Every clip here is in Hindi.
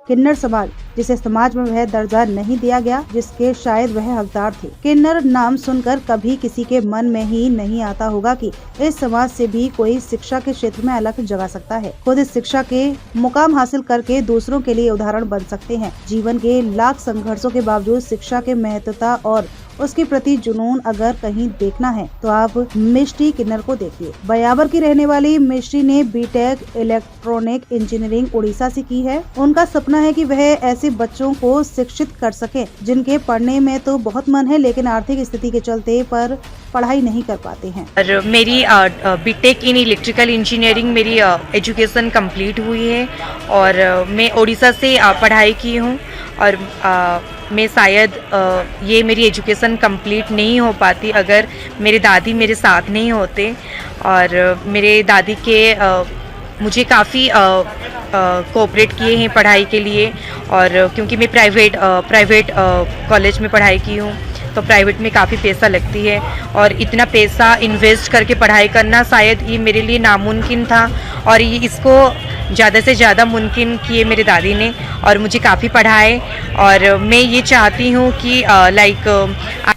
किन्नर समाज, जिसे समाज में वह दर्जा नहीं दिया गया जिसके शायद वह हकदार थे। किन्नर नाम सुनकर कभी किसी के मन में ही नहीं आता होगा कि इस समाज से भी कोई शिक्षा के क्षेत्र में अलग जगा सकता है। खुद इस शिक्षा के मुकाम हासिल करके दूसरों के लिए उदाहरण बन सकते हैं। जीवन के लाख संघर्षों के बावजूद शिक्षा के महत्वता और उसके प्रति जुनून अगर कहीं देखना है तो आप मिष्टी किन्नर को देखिए। बयावर की रहने वाली मिष्टी ने बीटेक इलेक्ट्रॉनिक इंजीनियरिंग उड़ीसा से की है। उनका सपना है कि वह ऐसे बच्चों को शिक्षित कर सके जिनके पढ़ने में तो बहुत मन है लेकिन आर्थिक स्थिति के चलते पर पढ़ाई नहीं कर पाते हैं। और मेरी बीटेक इन इलेक्ट्रिकल इंजीनियरिंग मेरी एजुकेशन कंप्लीट हुई है और मैं उड़ीसा से पढ़ाई की हूँ और मैं शायद ये मेरी एजुकेशन कंप्लीट नहीं हो पाती अगर मेरे दादी मेरे साथ नहीं होते। और मेरे दादी के मुझे काफ़ी कोऑपरेट किए हैं पढ़ाई के लिए। और क्योंकि मैं प्राइवेट कॉलेज में पढ़ाई की हूँ तो प्राइवेट में काफ़ी पैसा लगती है और इतना पैसा इन्वेस्ट करके पढ़ाई करना शायद ये मेरे लिए नामुमकिन था और ये इसको ज़्यादा से ज़्यादा मुमकिन किए मेरे दादी ने और मुझे काफ़ी पढ़ाए। और मैं ये चाहती हूँ कि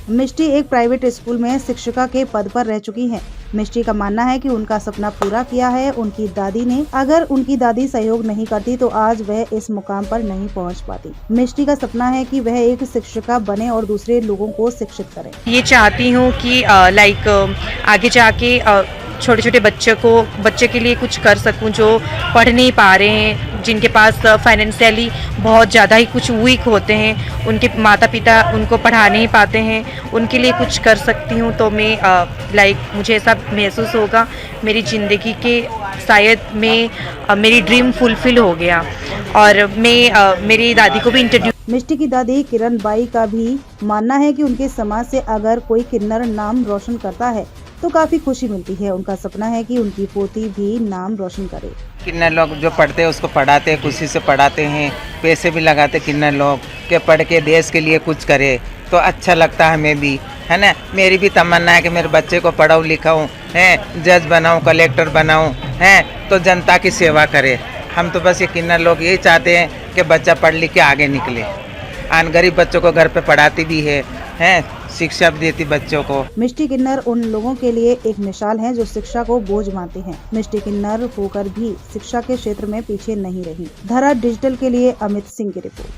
मिष्टी एक प्राइवेट स्कूल में शिक्षिका के पद पर रह चुकी हैं। मिष्टी का मानना है कि उनका सपना पूरा किया है उनकी दादी ने। अगर उनकी दादी सहयोग नहीं करती तो आज वह इस मुकाम पर नहीं पहुंच पाती। मिष्टी का सपना है कि वह एक शिक्षिका बने और दूसरे लोगों को शिक्षित करे। ये चाहती हूँ कि आगे जाके छोटे छोटे बच्चे के लिए कुछ कर सकूं जो पढ़ नहीं पा रहे हैं, जिनके पास फाइनेंशियली बहुत ज़्यादा ही कुछ वीक होते हैं, उनके माता पिता उनको पढ़ा नहीं पाते हैं, उनके लिए कुछ कर सकती हूं। तो मैं मुझे ऐसा महसूस होगा मेरी ज़िंदगी के शायद मेरी ड्रीम फुलफिल हो गया। और मैं मेरी दादी को भी इंट्रोड्यूस। मिष्टी की दादी किरण बाई का भी मानना है कि उनके समाज से अगर कोई किन्नर नाम रोशन करता है तो काफी खुशी मिलती है। उनका सपना है कि उनकी पोती भी नाम रोशन करे। किन्नर लोग जो पढ़ते हैं उसको पढ़ाते हैं, खुशी से पढ़ाते हैं, पैसे भी लगाते किन्नर लोग के पढ़ के देश के लिए कुछ करे तो अच्छा लगता है हमें भी, है ना। मेरी भी तमन्ना है कि मेरे बच्चे को पढ़ाऊँ लिखाऊँ, हैं जज बनाऊँ, कलेक्टर बनाऊँ, हैं तो जनता की सेवा करे। हम तो बस ये किन्नर लोग यही चाहते हैं कि बच्चा पढ़ लिख के आगे निकले। आन गरीब बच्चों को घर पे पढ़ाती भी है, शिक्षा भी देती बच्चों को। मिष्टी किन्नर उन लोगों के लिए एक मिसाल है जो शिक्षा को बोझ मानते हैं। मिष्टी किन्नर होकर भी शिक्षा के क्षेत्र में पीछे नहीं रही। धरा डिजिटल के लिए अमित सिंह की रिपोर्ट।